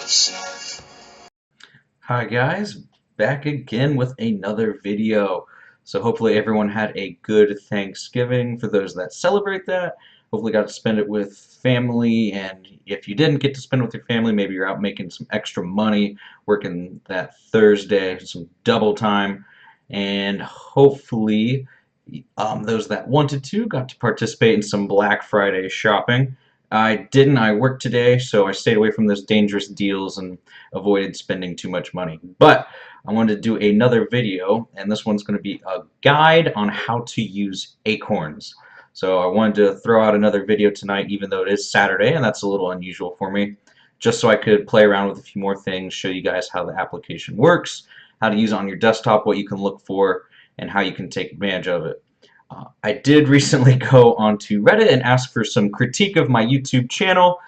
Snarf. Hi guys, back again with another video. So hopefully everyone had a good Thanksgiving. For those that celebrate that, hopefully got to spend it with family, and if you didn't get to spend it with your family, maybe you're out making some extra money, working that Thursday, some double time, and hopefully those that wanted to got to participate in some Black Friday shopping. I didn't. I worked today, so I stayed away from those dangerous deals and avoided spending too much money. But I wanted to do another video, and this one's going to be a guide on how to use Acorns. So I wanted to throw out another video tonight, even though it is Saturday, and that's a little unusual for me, just so I could play around with a few more things, show you guys how the application works, how to use it on your desktop, what you can look for, and how you can take advantage of it. I did recently go onto Reddit and ask for some critique of my YouTube channel,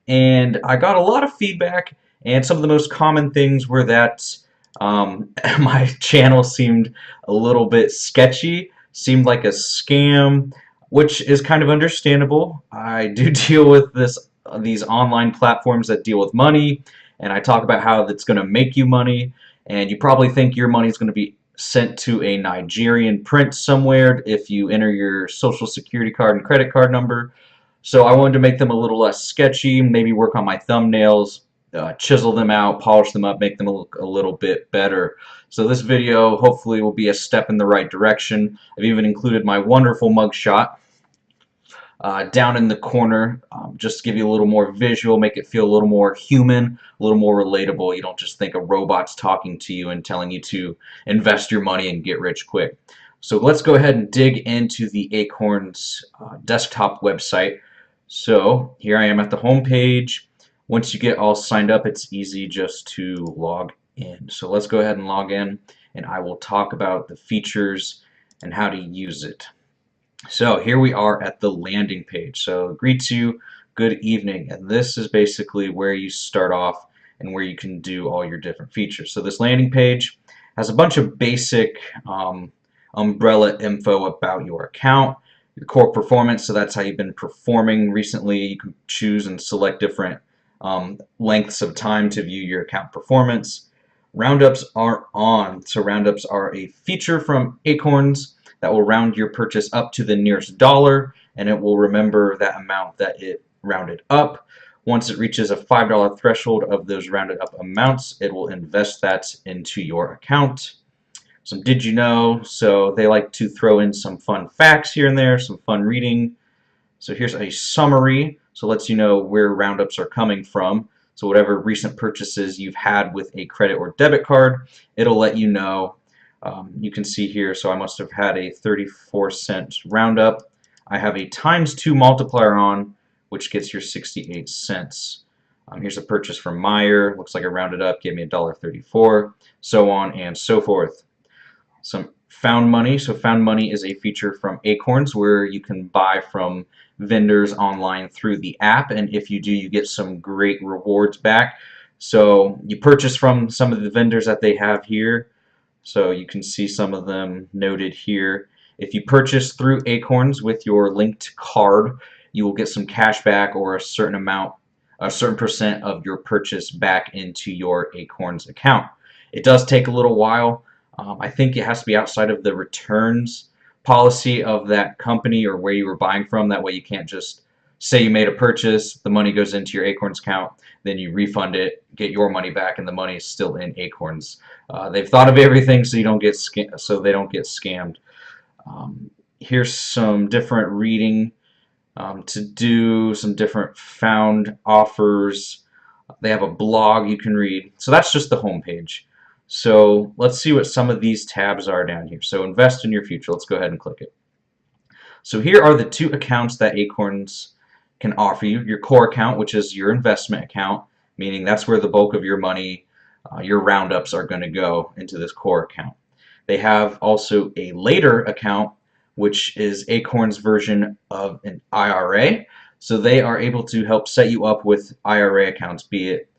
and I got a lot of feedback, and some of the most common things were that my channel seemed a little bit sketchy, seemed like a scam, which is kind of understandable. I do deal with these online platforms that deal with money, and I talk about how it's going to make you money, and you probably think your money is going to be sent to a Nigerian prince somewhere if you enter your social security card and credit card number. So I wanted to make them a little less sketchy, maybe work on my thumbnails, chisel them out, polish them up, make them look a little bit better. So this video hopefully will be a step in the right direction. I've even included my wonderful mugshot down in the corner, just to give you a little more visual, make it feel a little more human, a little more relatable. You don't just think a robot's talking to you and telling you to invest your money and get rich quick. So let's go ahead and dig into the Acorns desktop website. So here I am at the home page. Once you get all signed up, it's easy just to log in. So let's go ahead and log in, and I will talk about the features and how to use it. So here we are at the landing page. So greets you, good evening, and this is basically where you start off and where you can do all your different features. So this landing page has a bunch of basic umbrella info about your account, your core performance, so that's how you've been performing recently. You can choose and select different lengths of time to view your account performance. Roundups are on. So roundups are a feature from Acorns that will round your purchase up to the nearest dollar, and it will remember that amount that it rounded up. Once it reaches a $5 threshold of those rounded up amounts, it will invest that into your account. Some did you know? So they like to throw in some fun facts here and there, some fun reading. So here's a summary, so it lets you know where roundups are coming from. So whatever recent purchases you've had with a credit or debit card, it'll let you know. You can see here, so I must have had a 34-cent roundup. I have a ×2 multiplier on, which gets your 68 cents. Here's a purchase from Meyer. Looks like I rounded up, gave me $1.34, so on and so forth. Some found money. So found money is a feature from Acorns where you can buy from vendors online through the app, and if you do, you get some great rewards back. So you purchase from some of the vendors that they have here. So you can see some of them noted here. If you purchase through Acorns with your linked card, you will get some cash back or a certain amount, a certain percent of your purchase back into your Acorns account. It does take a little while. I think it has to be outside of the returns policy of that company or where you were buying from. That way you can't just say you made a purchase, the money goes into your Acorns account, then you refund it, get your money back, and the money is still in Acorns. They've thought of everything so you don't get they don't get scammed. Here's some different reading to do, some different found offers. They have a blog you can read. So that's just the home page. So let's see what some of these tabs are down here. So invest in your future. Let's go ahead and click it. So here are the two accounts that Acorns can offer you. Your core account, which is your investment account, meaning that's where the bulk of your money, your roundups are going to go into this core account. They have also a later account, which is Acorns' version of an IRA. So they are able to help set you up with IRA accounts, be it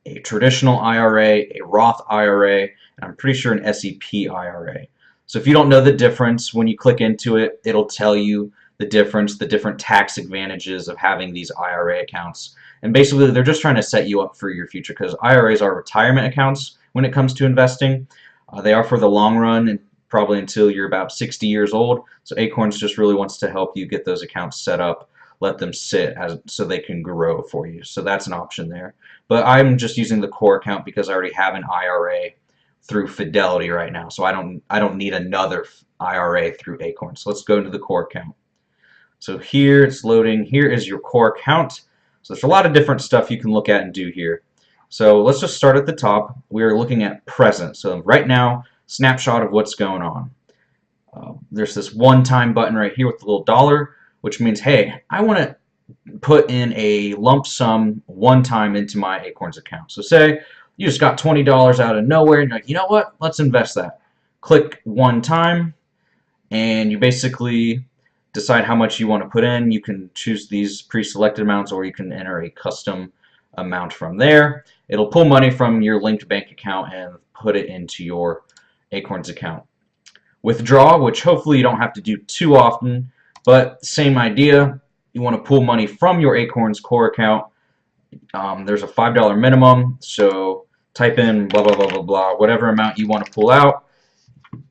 a traditional IRA, a Roth IRA, and I'm pretty sure an SEP IRA. So if you don't know the difference, when you click into it, it'll tell you the difference, the different tax advantages of having these IRA accounts And basically, they're just trying to set you up for your future because IRAs are retirement accounts when it comes to investing. They are for the long run and probably until you're about 60 years old. So Acorns just really wants to help you get those accounts set up, let them sit so they can grow for you. So that's an option there. But I'm just using the core account because I already have an IRA through Fidelity right now. So I don't need another IRA through Acorns. So let's go into the core account. So here it's loading. Here is your core account. So there's a lot of different stuff you can look at and do here. So let's just start at the top. We are looking at present. So right now, snapshot of what's going on. There's this one-time button right here with the little dollar, which means, hey, I want to put in a lump sum one time into my Acorns account. So say you just got $20 out of nowhere and you're like, you know what, let's invest that. Click one time and you basically decide how much you want to put in. You can choose these pre-selected amounts or you can enter a custom amount from there. It'll pull money from your linked bank account and put it into your Acorns account. Withdraw, which hopefully you don't have to do too often, but same idea. You want to pull money from your Acorns core account. There's a $5 minimum, so type in blah, blah, blah, blah, blah, whatever amount you want to pull out,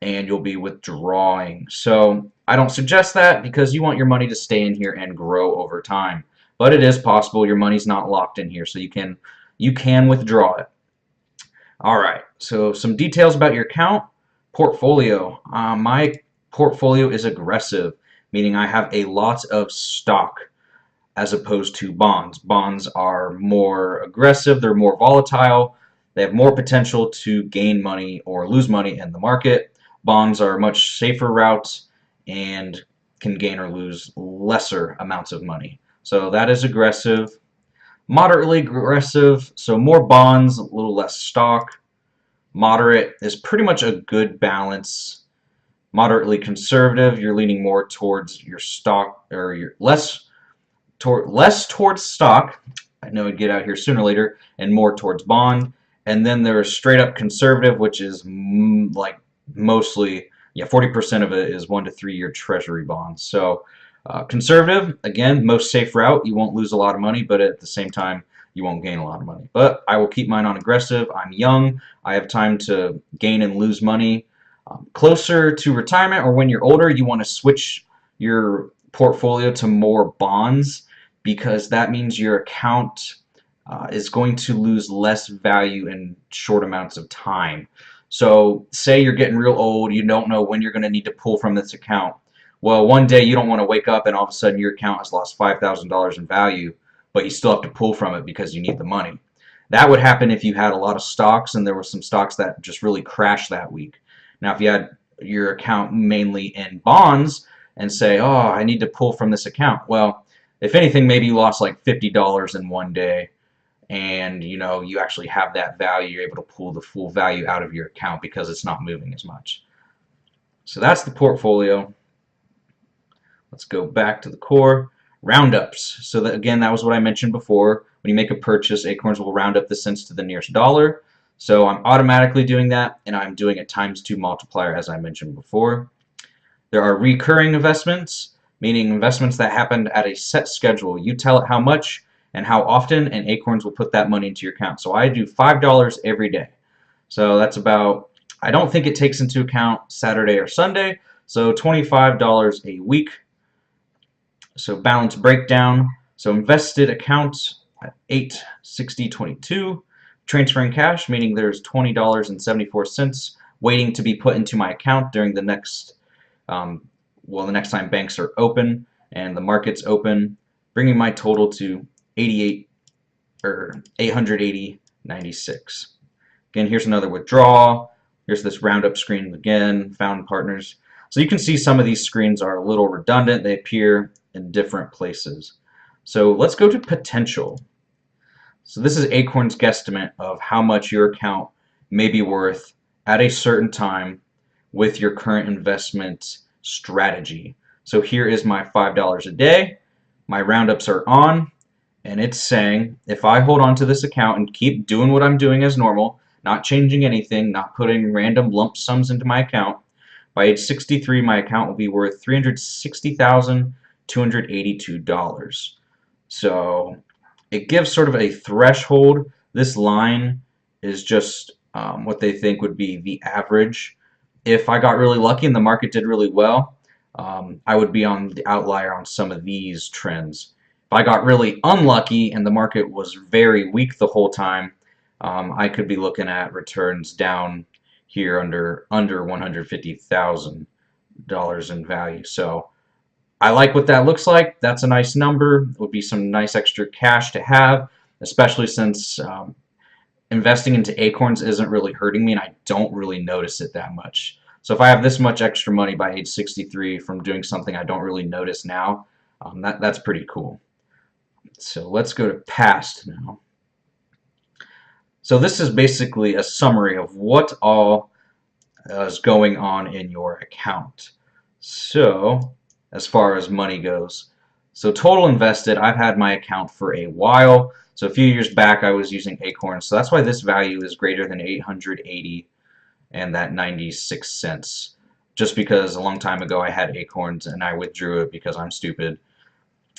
and you'll be withdrawing. So I don't suggest that because you want your money to stay in here and grow over time. But it is possible your money's not locked in here, so you can withdraw it. All right, so some details about your account. Portfolio. My portfolio is aggressive, meaning I have a lot of stock as opposed to bonds. Bonds are more aggressive, they're more volatile, they have more potential to gain money or lose money in the market. Bonds are a much safer route and can gain or lose lesser amounts of money. So that is aggressive. Moderately aggressive, so more bonds, a little less stock. Moderate is pretty much a good balance. Moderately conservative, you're leaning more towards your stock, or your less towards stock. I know it'd get out here sooner or later, and more towards bond. And then there's straight up conservative, which is like mostly, 40% of it is 1 to 3 year treasury bonds. So conservative, again, most safe route. You won't lose a lot of money, but at the same time, you won't gain a lot of money. But I will keep mine on aggressive. I'm young. I have time to gain and lose money. Closer to retirement or when you're older, you want to switch your portfolio to more bonds because that means your account is going to lose less value in short amounts of time. So say you're getting real old, you don't know when you're going to need to pull from this account. Well, one day you don't want to wake up and all of a sudden your account has lost $5,000 in value, but you still have to pull from it because you need the money. That would happen if you had a lot of stocks and there were some stocks that just really crashed that week. Now, if you had your account mainly in bonds and say, oh, I need to pull from this account. Well, if anything, maybe you lost like $50 in one day and you actually have that value. You're able to pull the full value out of your account because it's not moving as much. So that's the portfolio. Let's go back to the core. Roundups. So that, again, that was what I mentioned before. When you make a purchase, Acorns will round up the cents to the nearest dollar. So I'm automatically doing that, and I'm doing a ×2 multiplier as I mentioned before. There are recurring investments, meaning investments that happened at a set schedule. You tell it how much and how often, and Acorns will put that money into your account. So I do $5 every day. So that's about, I don't think it takes into account Saturday or Sunday, so $25 a week. So balance breakdown. So invested account at $860.22. Transferring cash, meaning there's $20.74 waiting to be put into my account during the next, the next time banks are open and the market's open, bringing my total to $880.96. Again, here's another withdrawal. Here's this roundup screen again, found partners. So you can see some of these screens are a little redundant. They appear in different places. So let's go to potential. So this is Acorns' guesstimate of how much your account may be worth at a certain time with your current investment strategy. So here is my $5 a day. My roundups are on, and it's saying if I hold on to this account and keep doing what I'm doing as normal, not changing anything, not putting random lump sums into my account, by age 63 my account will be worth $360,282. So it gives sort of a threshold. This line is just what they think would be the average. If I got really lucky and the market did really well, I would be on the outlier on some of these trends. If I got really unlucky and the market was very weak the whole time, I could be looking at returns down here under $150,000 in value. So I like what that looks like. That's a nice number. It would be some nice extra cash to have, especially since investing into Acorns isn't really hurting me and I don't really notice it that much. So if I have this much extra money by age 63 from doing something I don't really notice now, that's pretty cool. So let's go to past now. So this is basically a summary of what all is going on in your account. So as far as money goes, so total invested, I've had my account for a while. So a few years back I was using Acorns, so that's why this value is greater than 880 and that 96 cents. Just because a long time ago I had Acorns and I withdrew it because I'm stupid.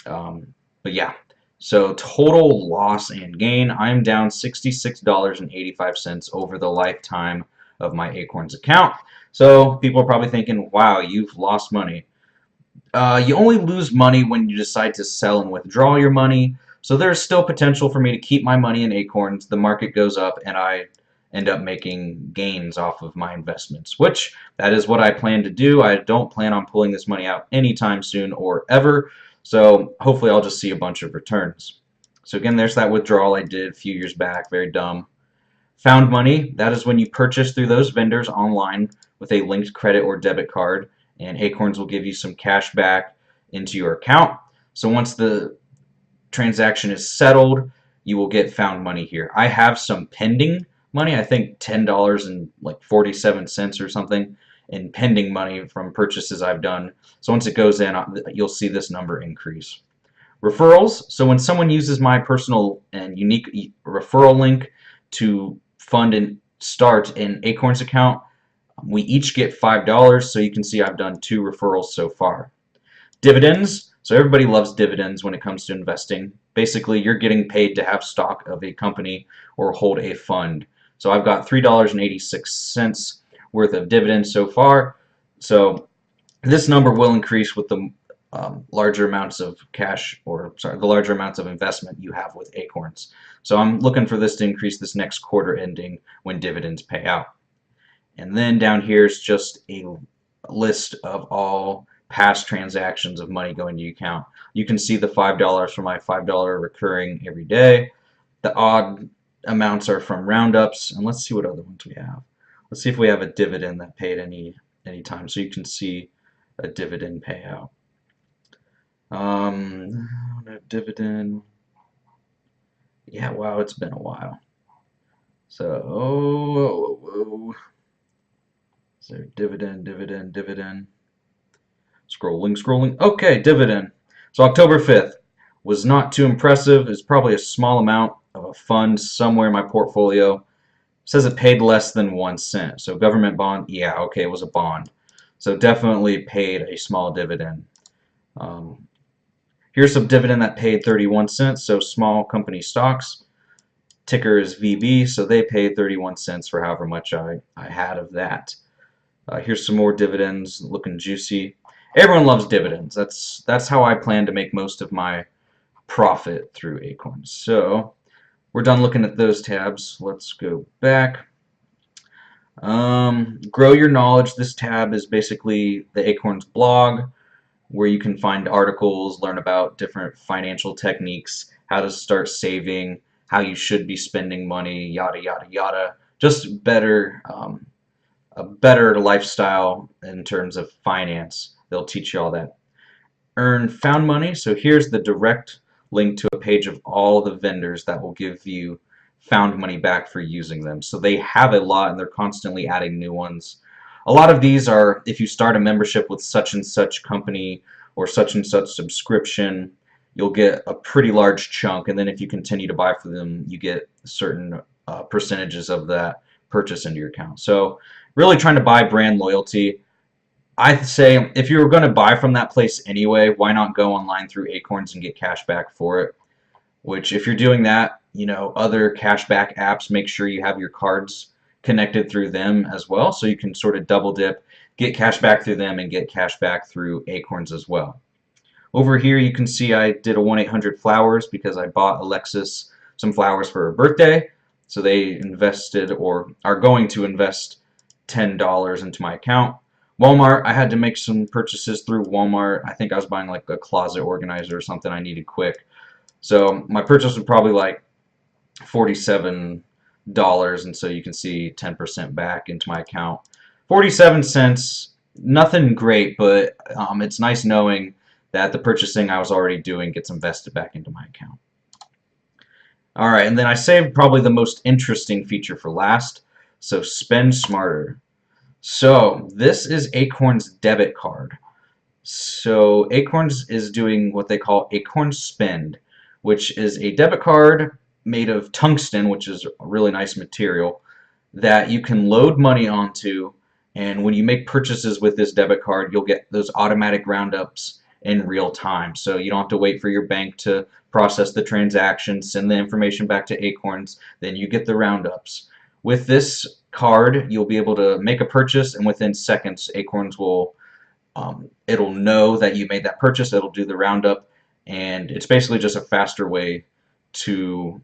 But yeah, so total loss and gain, I'm down $66.85 over the lifetime of my Acorns account. So people are probably thinking, wow, you've lost money. You only lose money when you decide to sell and withdraw your money. So there's still potential for me to keep my money in Acorns. The market goes up and I end up making gains off of my investments, which that is what I plan to do. I don't plan on pulling this money out anytime soon or ever. So hopefully I'll just see a bunch of returns. So again, there's that withdrawal I did a few years back. Very dumb. Found money, that is when you purchase through those vendors online with a linked credit or debit card, and Acorns will give you some cash back into your account. So once the transaction is settled, you will get found money here. I have some pending money, I think $10.47 or something in pending money from purchases I've done. So once it goes in, you'll see this number increase. Referrals, so when someone uses my personal and unique referral link to fund and start an Acorns account, we each get $5, so you can see I've done 2 referrals so far. Dividends, so everybody loves dividends when it comes to investing. Basically, you're getting paid to have stock of a company or hold a fund. So I've got $3.86 worth of dividends so far. So this number will increase with the larger amounts of cash, or sorry, the larger amounts of investment you have with Acorns. So I'm looking for this to increase this next quarter ending when dividends pay out. And then down here is just a list of all past transactions of money going to your account. You can see the $5 for my $5 recurring every day. The odd amounts are from roundups, and let's see what other ones we have. Let's see if we have a dividend that paid any time, so you can see a dividend payout. Dividend. Yeah, wow, it's been a while. So, so dividend. Scrolling. Okay, dividend. So October 5th was not too impressive. It's probably a small amount of a fund somewhere in my portfolio. It says it paid less than 1 cent. So government bond, yeah, okay, it was a bond. So definitely paid a small dividend. Here's some dividend that paid 31 cents, so small company stocks. Ticker is VB, so they paid 31 cents for however much I had of that. Here's some more dividends, looking juicy. Everyone loves dividends. That's how I plan to make most of my profit through Acorns. So we're done looking at those tabs. Let's go back. Grow your knowledge. This tab is basically the Acorns blog, where you can find articles, learn about different financial techniques, how to start saving, how you should be spending money, yada yada yada. Just better, a better lifestyle in terms of finance. They'll teach you all that. Earn found money. So here's the direct link to a page of all the vendors that will give you found money back for using them. So they have a lot and they're constantly adding new ones. A lot of these are if you start a membership with such and such company or such and such subscription, you'll get a pretty large chunk, and then if you continue to buy for them, you get certain percentages of that purchase into your account. So really trying to buy brand loyalty. I'd say if you're going to buy from that place anyway, why not go online through Acorns and get cash back for it? which if you're doing that, other cashback apps, make sure you have your cards connected through them as well, so you can sort of double dip, get cash back through them and get cash back through Acorns as well. Over here you can see I did a 1-800-Flowers because I bought Alexis some flowers for her birthday. So they invested, or are going to invest, $10 into my account. Walmart, I had to make some purchases through Walmart. I think I was buying like a closet organizer or something I needed quick. So my purchase was probably like $47, and so you can see 10% back into my account. 47 cents, nothing great, but it's nice knowing that the purchasing I was already doing gets invested back into my account. Alright, and then I saved probably the most interesting feature for last, so spend smarter. So this is Acorns debit card. So Acorns is doing what they call Acorns Spend, which is a debit card made of tungsten, which is a really nice material, that you can load money onto, and when you make purchases with this debit card, you'll get those automatic roundups in real time. So you don't have to wait for your bank to process the transaction, send the information back to Acorns, then you get the roundups. With this card, you'll be able to make a purchase, and within seconds, Acorns will it'll know that you made that purchase, it'll do the roundup, and it's basically just a faster way to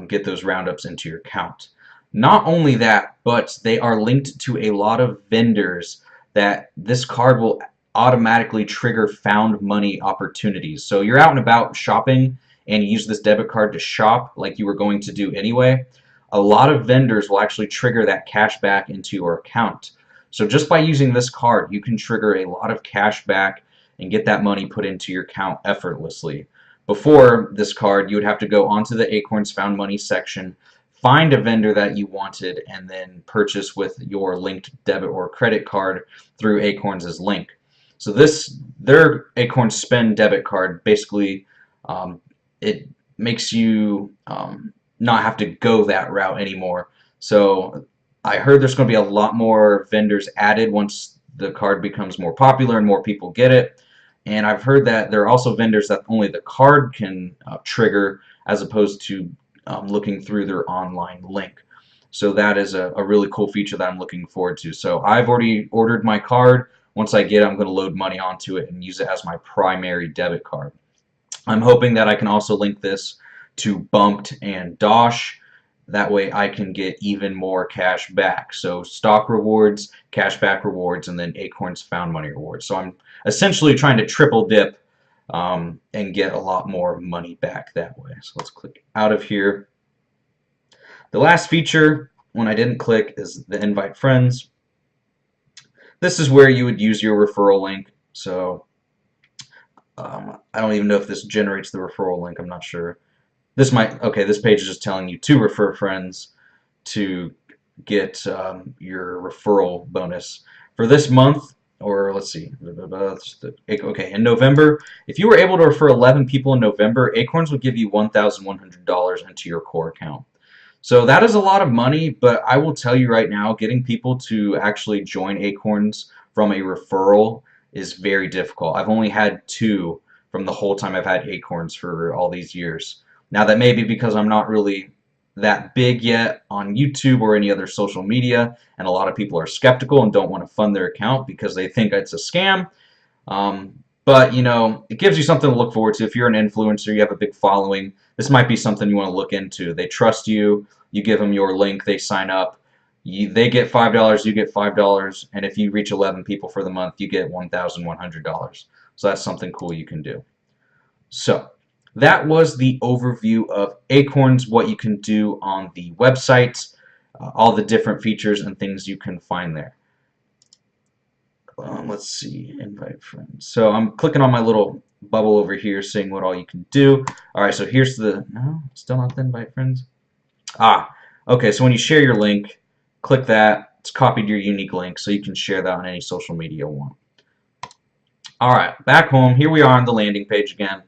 get those roundups into your account. Not only that, but they are linked to a lot of vendors that this card will automatically trigger found money opportunities. So you're out and about shopping and you use this debit card to shop like you were going to do anyway. A lot of vendors will actually trigger that cash back into your account. So just by using this card, you can trigger a lot of cash back and get that money put into your account effortlessly. Before this card, you would have to go onto the Acorns Found Money section, find a vendor that you wanted, and then purchase with your linked debit or credit card through Acorns' link. So their Acorns Spend debit card, basically it makes you not have to go that route anymore. So I heard there's going to be a lot more vendors added once the card becomes more popular and more people get it. And I've heard that there are also vendors that only the card can trigger, as opposed to looking through their online link. So that is a really cool feature that I'm looking forward to. So I've already ordered my card. Once I get it, I'm going to load money onto it and use it as my primary debit card. I'm hoping that I can also link this to Bumped and Dosh. That way I can get even more cash back. So stock rewards, cashback rewards, and then Acorns Found Money rewards. So I'm essentially trying to triple dip and get a lot more money back that way. So let's click out of here. The last feature, when I didn't click, is the invite friends. This is where you would use your referral link. So I don't even know if this generates the referral link. I'm not sure. This might, okay, this page is just telling you to refer friends to get your referral bonus. For this month, or let's see, okay, in November, if you were able to refer 11 people in November, Acorns would give you $1,100 into your core account. So that is a lot of money, but I will tell you right now, getting people to actually join Acorns from a referral is very difficult. I've only had 2 from the whole time I've had Acorns for all these years. Now that may be because I'm not really that big yet on YouTube or any other social media, and a lot of people are skeptical and don't want to fund their account because they think it's a scam. But you know, it gives you something to look forward to. If you're an influencer, you have a big following, this might be something you want to look into. They trust you, you give them your link, they sign up, they get $5, you get $5, and if you reach 11 people for the month, you get $1,100. So that's something cool you can do. So that was the overview of Acorns, what you can do on the website, all the different features and things you can find there. Let's see, invite friends. So I'm clicking on my little bubble over here, seeing what all you can do. All right, so here's the, no, still not the invite friends. Okay, so when you share your link, click that. It's copied your unique link, so you can share that on any social media you want. All right, back home, here we are on the landing page again.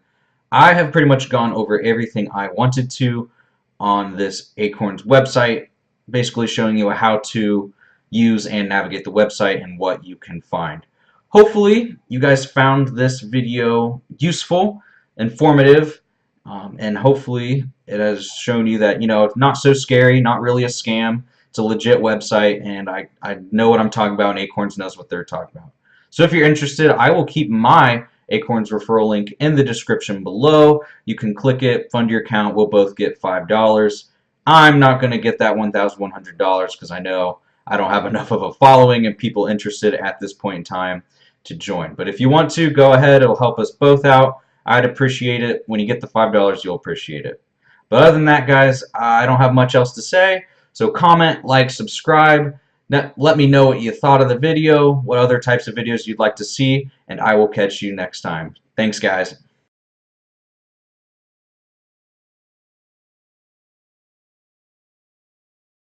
I have pretty much gone over everything I wanted to on this Acorns website, basically showing you how to use and navigate the website and what you can find. Hopefully you guys found this video useful, informative, And hopefully it has shown you that, it's not so scary, not really a scam. It's a legit website, and I know what I'm talking about, and Acorns knows what they're talking about. So if you're interested, I will keep my Acorns referral link in the description below. You can click it, fund your account. We'll both get $5. I'm not going to get that $1,100 because I know I don't have enough of a following and people interested at this point in time to join. But if you want to, go ahead. It'll help us both out. I'd appreciate it. When you get the $5, you'll appreciate it. But other than that, guys, I don't have much else to say. So comment, like, subscribe. Let me know what you thought of the video, what other types of videos you'd like to see, and I will catch you next time. Thanks, guys.